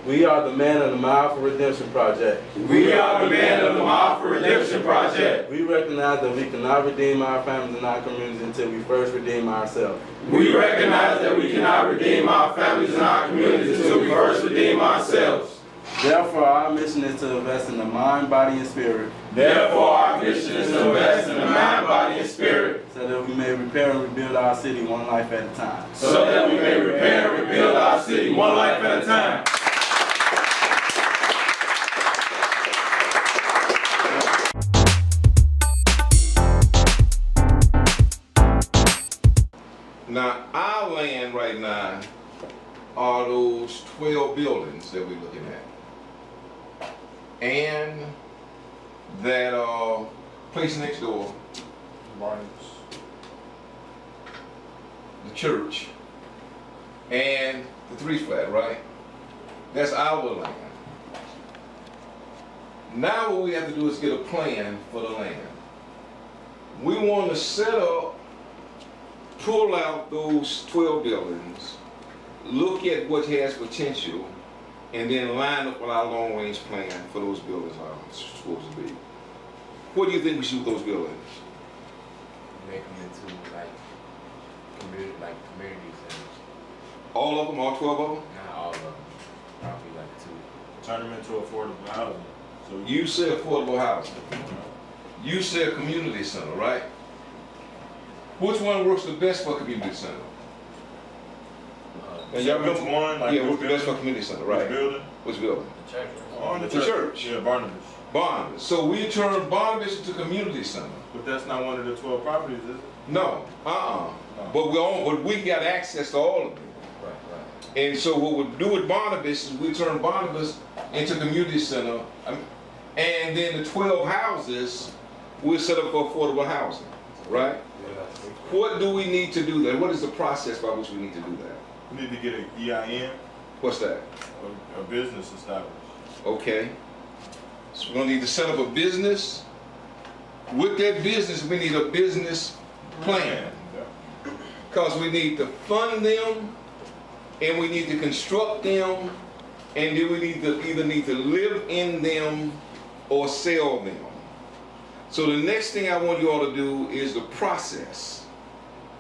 We are the Man of the Mile for Redemption Project. We are the Man of the Mile for Redemption Project. We recognize that we cannot redeem our families and our communities until we first redeem ourselves. We recognize that we cannot redeem our families and our communities until we first redeem ourselves. Therefore, our mission is to invest in the mind, body, and spirit. Therefore, our mission is to invest in the mind, body, and spirit. So that we may repair and rebuild our city one life at a time. So that we may repair and rebuild our city one life at a time. Now, our land right now are those 12 buildings that we're looking at. And that place next door, the church, and the 3 flat, right? That's our land. Now what we have to do is get a plan for the land. We want to set up, pull out those 12 buildings, look at what has potential, and then line up with our long-range plan for those buildings are supposed to be. What do you think we should do with those buildings? Make them into community centers. All of them, all 12 of them? Not all of them. Probably like 2. Turn them into affordable housing. So You said affordable housing. You said community center, right? Which one works the best for community center? And y'all which remember? one? Like Yeah, which works the best for building? community center, Which right? building? Which building? The church. On The church. Yeah, Barnabas. Barnabas. So we turned Barnabas into community center. But that's not one of the 12 properties, is it? No, But we got access to all of them. Right. And so what we do with Barnabas is we turn Barnabas into community center, and then the 12 houses we'll set up for affordable housing, right? What do we need to do that? What is the process by which we need to do that? We need to get an EIN, What's that? a business established. Okay. So we're gonna need to set up a business. With that business, we need a business plan. Because we need to fund them, and we need to construct them, and then we either need to live in them or sell them. So the next thing I want you all to do is the process,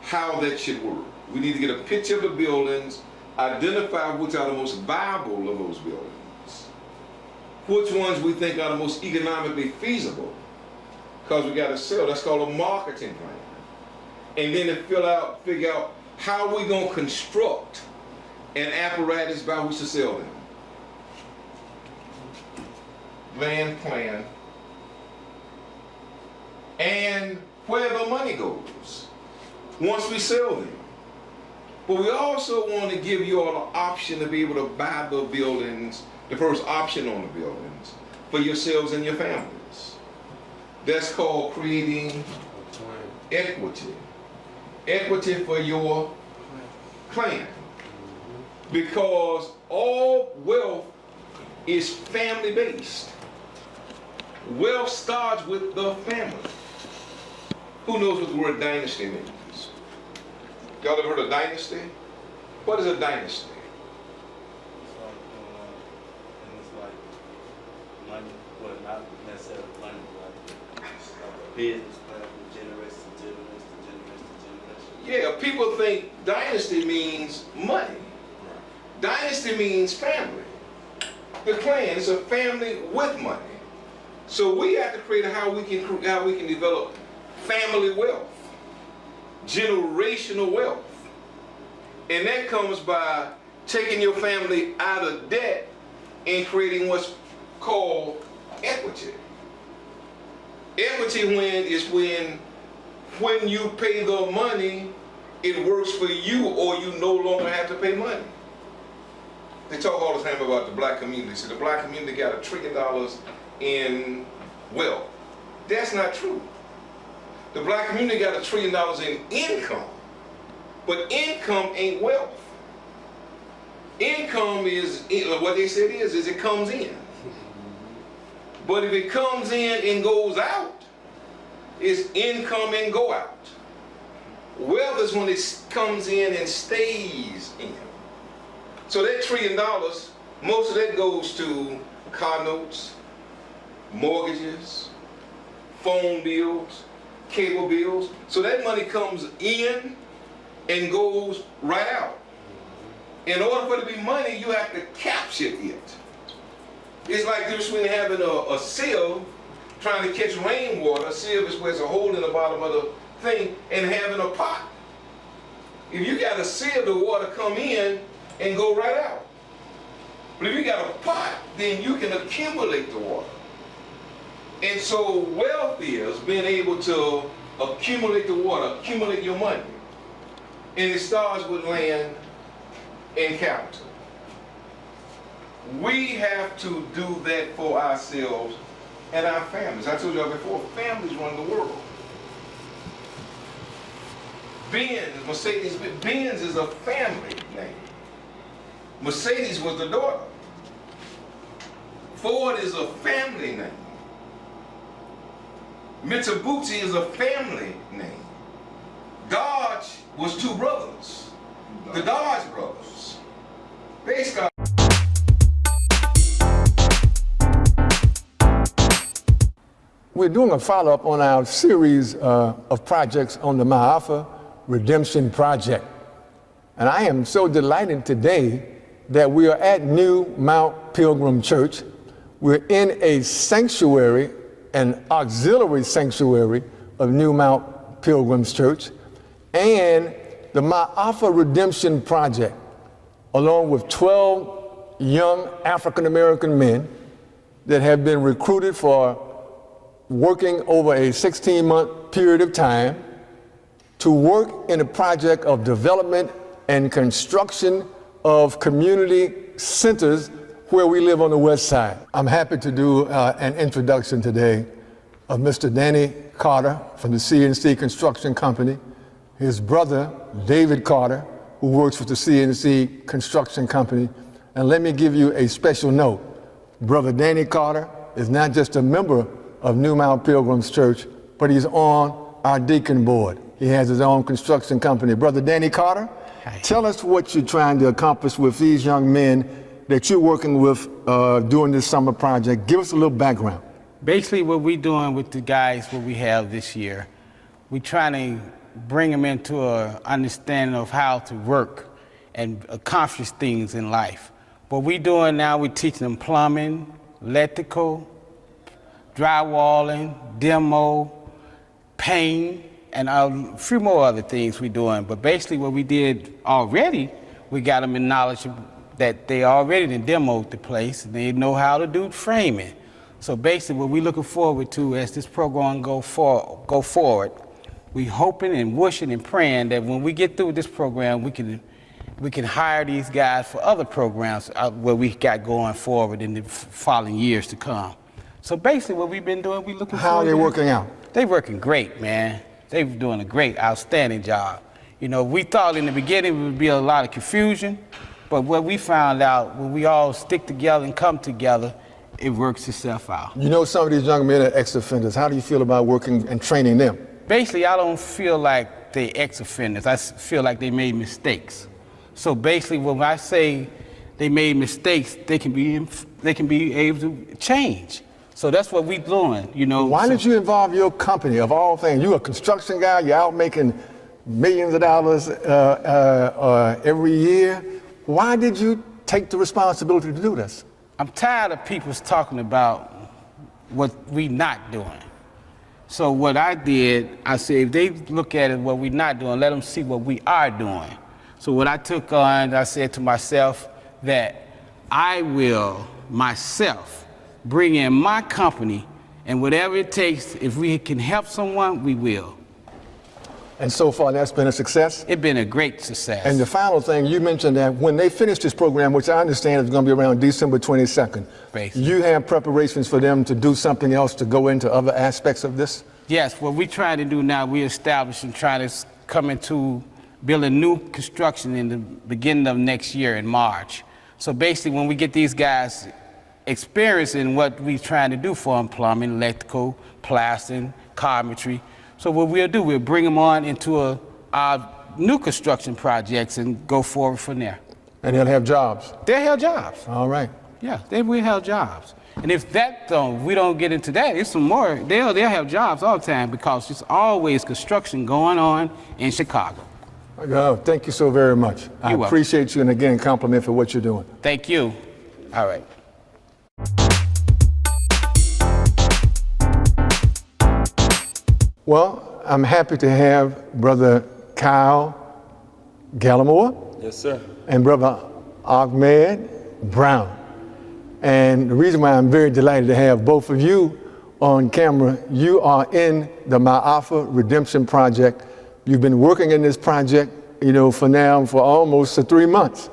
how that should work. We need to get a picture of the buildings, identify which are the most viable of those buildings, which ones we think are the most economically feasible, because we got to sell. That's called a marketing plan. And then to figure out how we gonna construct an apparatus by which to sell them. Land plan. And where the money goes once we sell them. But we also want to give you all an option to be able to buy the buildings, the first option on the buildings, for yourselves and your families. That's called creating equity. Equity for your clan. Because all wealth is family based. Wealth starts with the family. Who knows what the word dynasty means? Y'all ever heard of dynasty? What is a dynasty? And it's like money, well, not necessarily money, like a business plan from generation to generation to generation to generation. Yeah, people think dynasty means money. Dynasty means family. The clan is a family with money. So we have to create how we can develop family wealth, generational wealth. And that comes by taking your family out of debt and creating what's called equity. Equity is when you pay the money, it works for you, or you no longer have to pay money. They talk all the time about the black community. So the black community got $1 trillion in wealth. That's not true. The black community got $1 trillion in income, but income ain't wealth. Income is, what they said is it comes in. But if it comes in and goes out, it's income and go out. Wealth is when it comes in and stays in. So that $1 trillion Most of that goes to car notes, mortgages, phone bills, cable bills. So that money comes in and goes right out. In order for it to be money, you have to capture it. It's like this when having a sieve trying to catch rainwater. A sieve is where there's a hole in the bottom of the thing, and having a pot. If you got a sieve, the water come in and go right out. But if you got a pot, then you can accumulate the water. And so wealth is being able to accumulate the water, accumulate your money. And it starts with land and capital. We have to do that for ourselves and our families. I told y'all before, families run the world. Benz is a family name. Mercedes was the daughter. Ford is a family name. Mitsubishi is a family name. Dodge was two brothers. The Dodge brothers. Basically, we're doing a follow-up on our series of projects on the Ma'afa Redemption Project. And I am so delighted today that we are at New Mount Pilgrim Church. We're in a sanctuary, an auxiliary sanctuary of New Mount Pilgrim's Church, and the Ma'afa Redemption Project, along with 12 young African-American men that have been recruited for working over a 16-month period of time to work in a project of development and construction of community centers where we live on the West Side. I'm happy to do an introduction today of Mr. Danny Carter from the CNC Construction Company, his brother, David Carter, who works with the CNC Construction Company. And let me give you a special note. Brother Danny Carter is not just a member of New Mount Pilgrim's Church, but he's on our deacon board. He has his own construction company. Brother Danny Carter, tell us what you're trying to accomplish with these young men that you're working with during this summer project. Give us a little background. Basically what we're doing with the guys, what we have this year, we're trying to bring them into an understanding of how to work and accomplish things in life. What we're doing now, we're teaching them plumbing, electrical, drywalling, demo, paint, and a few more other things we're doing. But basically what we did already, we got them in knowledge that they already demoed the place, and they know how to do framing. So basically what we're looking forward to as this program go forward, we hoping and wishing and praying that when we get through this program, we can hire these guys for other programs where we got going forward in the following years to come. So basically what we've been doing, we looking How are they working out? They working great, man. They're doing a great, outstanding job. You know, we thought in the beginning there would be a lot of confusion, but what we found out, when we all stick together and come together, it works itself out. You know some of these young men are ex-offenders. How do you feel about working and training them? Basically, I don't feel like they ex-offenders. I feel like they made mistakes. So basically, when I say they made mistakes, they can be able to change. So that's what we're doing, you know. Why did you involve your company, of all things? You're a construction guy, you're out making millions of dollars every year. Why did you take the responsibility to do this? I'm tired of people talking about what we not doing. So what I did, I said, if they look at it, what we're not doing, let them see what we are doing. So what I took on, I said to myself that I will myself bring in my company, and whatever it takes, if we can help someone, we will. And so far, that's been a success? It's been a great success. And the final thing, you mentioned that when they finish this program, which I understand is going to be around December 22nd, Basically. You have preparations for them to do something else to go into other aspects of this? Yes, what we're trying to do now, we're establishing, trying to come into building new construction in the beginning of next year in March. So basically, when we get these guys experiencing what we're trying to do for them, plumbing, electrical, plastering, carpentry. So what we'll do, we'll bring them on into our new construction projects and go forward from there. And they'll have jobs. They'll have jobs. All right. Yeah, they will have jobs. And if we don't get into that, it's some more. They'll have jobs all the time because there's always construction going on in Chicago. Thank you so very much. I You're welcome. appreciate you, and again, compliment for what you're doing. Thank you. All right. Well, I'm happy to have Brother Kyle Gallimore Yes, sir. and Brother Ahmed Brown. And the reason why I'm very delighted to have both of you on camera, you are in the Ma'afa Redemption Project. You've been working in this project, for almost 3 months.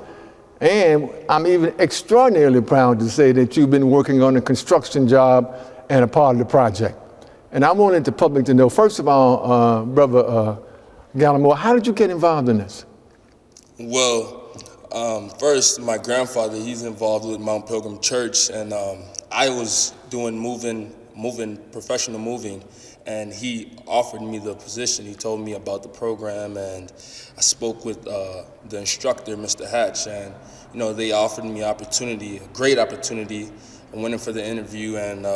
And I'm even extraordinarily proud to say that you've been working on a construction job and a part of the project. And I wanted the public to know, first of all, Brother Gallimore, how did you get involved in this? Well, first, my grandfather, he's involved with Mount Pilgrim Church, and I was doing professional moving, and he offered me the position. He told me about the program, and I spoke with the instructor, Mr. Hatch, and they offered me a great opportunity. I went in for the interview, and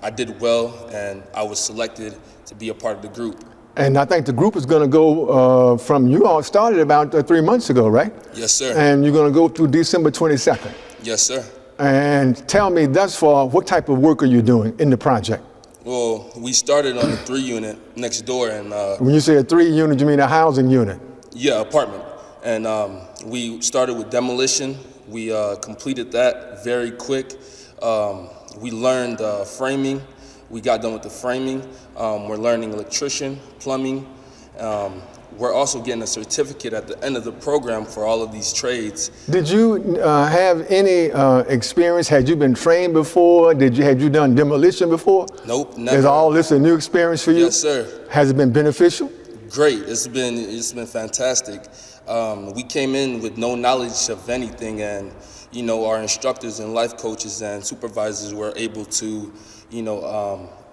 I did well, and I was selected to be a part of the group. And I think the group is going to go from, you all started about 3 months ago, right? Yes, sir. And you're going to go through December 22nd. Yes, sir. And tell me thus far, what type of work are you doing in the project? Well, we started on the 3 unit next door, and When you say a 3 unit, you mean a housing unit? yeah, apartment. And we started with demolition. We completed that very quick. We learned framing. We got done with the framing. We're learning electrician, plumbing. We're also getting a certificate at the end of the program for all of these trades. Did you have any experience? Had you been trained before? Had you done demolition before? Nope, never. Is all this a new experience for you? Yes, sir. Has it been beneficial? Great. It's been fantastic. We came in with no knowledge of anything, and our instructors and life coaches and supervisors were able to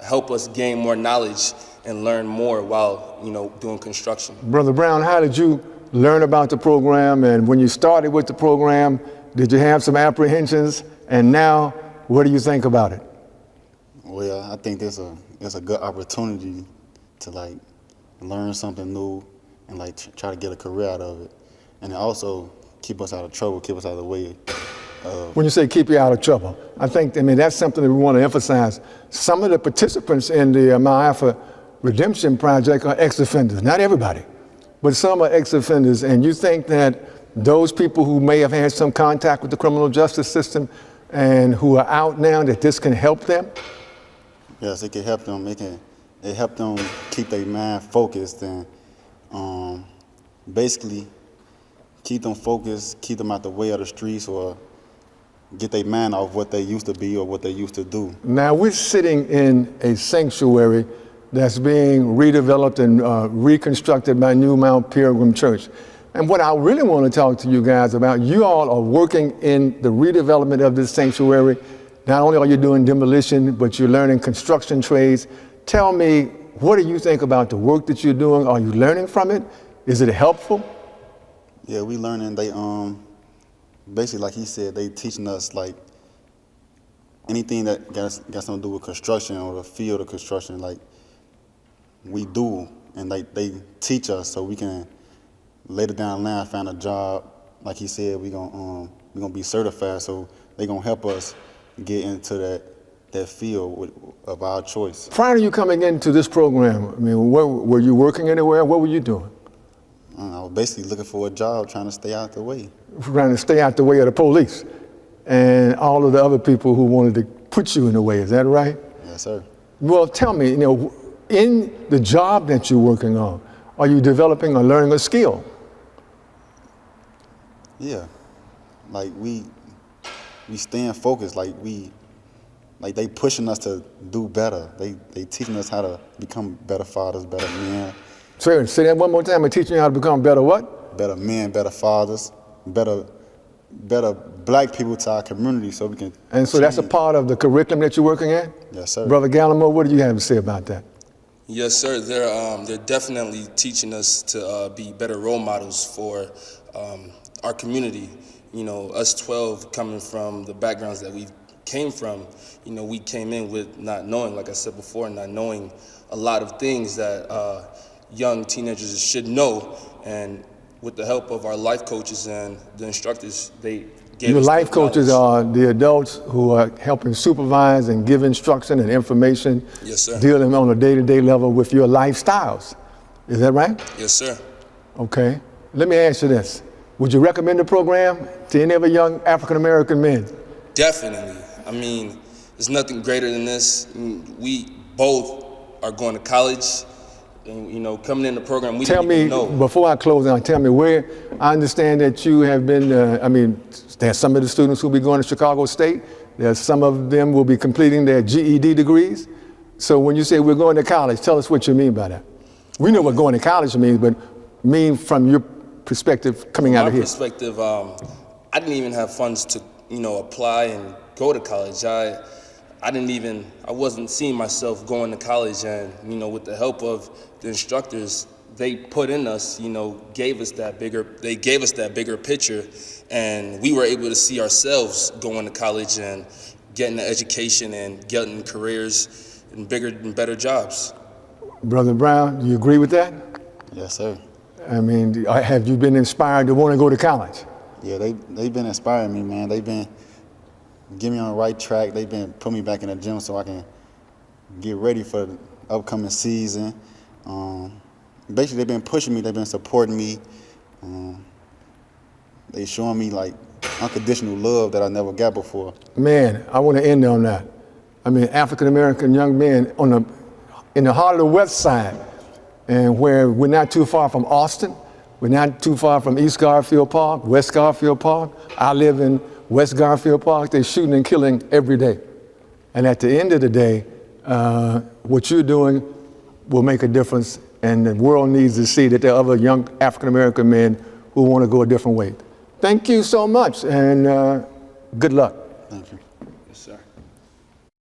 help us gain more knowledge and learn more while doing construction. Brother Brown, how did you learn about the program? And when you started with the program, did you have some apprehensions? And now, what do you think about it? Well, I think it's a good opportunity to learn something new and try to get a career out of it, and it also keep us out of trouble, keep us out of the way. When you say keep you out of trouble, that's something that we want to emphasize. Some of the participants in the Ma'afa Redemption Project are ex-offenders. Not everybody, but some are ex-offenders. And you think that those people who may have had some contact with the criminal justice system and who are out now, that this can help them? Yes, it can help them. It help them keep their mind focused and basically keep them focused, keep them out the way of the streets, or get their mind off what they used to be or what they used to do. Now we're sitting in a sanctuary that's being redeveloped and reconstructed by New Mount Pilgrim Church. And what I really want to talk to you guys about, you all are working in the redevelopment of this sanctuary. Not only are you doing demolition, but you're learning construction trades. Tell me, what do you think about the work that you're doing? Are you learning from it? Is it helpful? Yeah, we learning. They basically, like he said, they teaching us anything that got something to do with construction or the field of construction, we do, and they teach us so we can later down the line find a job. Like he said, we gonna be certified, so they gonna help us get into that field of our choice. Prior to you coming into this program, were you working anywhere? What were you doing? I was basically looking for a job, trying to stay out the way. Trying to stay out the way of the police and all of the other people who wanted to put you in the way. Is that right? Yes, sir. Well, tell me, in the job that you're working on, are you developing or learning a skill? Yeah, we staying focused. They pushing us to do better. They teaching us how to become better fathers, better men. Say that one more time. I'm teaching you how to become better what? Better men, better fathers, better black people to our community, so we can. And so that's a part of the curriculum that you're working at? Yes, sir. Brother Gallimore, what do you have to say about that? Yes, sir. They're definitely teaching us to be better role models for our community. You know, us 12 coming from the backgrounds that we came from, you know, we came in with not knowing, like I said before, not knowing a lot of things that young teenagers should know. And with the help of our life coaches and the instructors, they gave Your us life the coaches knowledge. are the adults who are helping supervise and give instruction and information, Yes, sir. dealing on a day-to-day level with your lifestyles. Is that right? Yes, sir. Okay. Let me ask you this. Would you recommend the program to any other young African-American men? Definitely. I mean, there's nothing greater than this. We both are going to college, and, you know, coming in the program, we Tell didn't me, even know. before I close down, tell me where, I understand that you have been, there's some of the students who will be going to Chicago State. There's some of them will be completing their GED degrees. So when you say we're going to college, tell us what you mean by that. We know what going to college means, but mean from your perspective coming out of My here. perspective, I didn't even have funds to, you know, apply and go to college. I wasn't seeing myself going to college, and, you know, with the help of the instructors, they put in us, you know, gave us that bigger picture, and we were able to see ourselves going to college and getting an education and getting careers and bigger and better jobs. Brother Brown, do you agree with that? Yes, sir. I mean, have you been inspired to want to go to college? Yeah, they've been inspiring me, man. They've been getting me on the right track. They've been putting me back in the gym so I can get ready for the upcoming season. Basically, they've been pushing me. They've been supporting me. They showing me like unconditional love that I never got before. Man, I want to end on that. I mean, African-American young men in the heart of the Westside, and where we're not too far from Austin, we're not too far from East Garfield Park, West Garfield Park. I live in West Garfield Park. They're shooting and killing every day. And at the end of the day, what you're doing will make a difference, and the world needs to see that there are other young African-American men who want to go a different way. Thank you so much, and good luck. Thank you.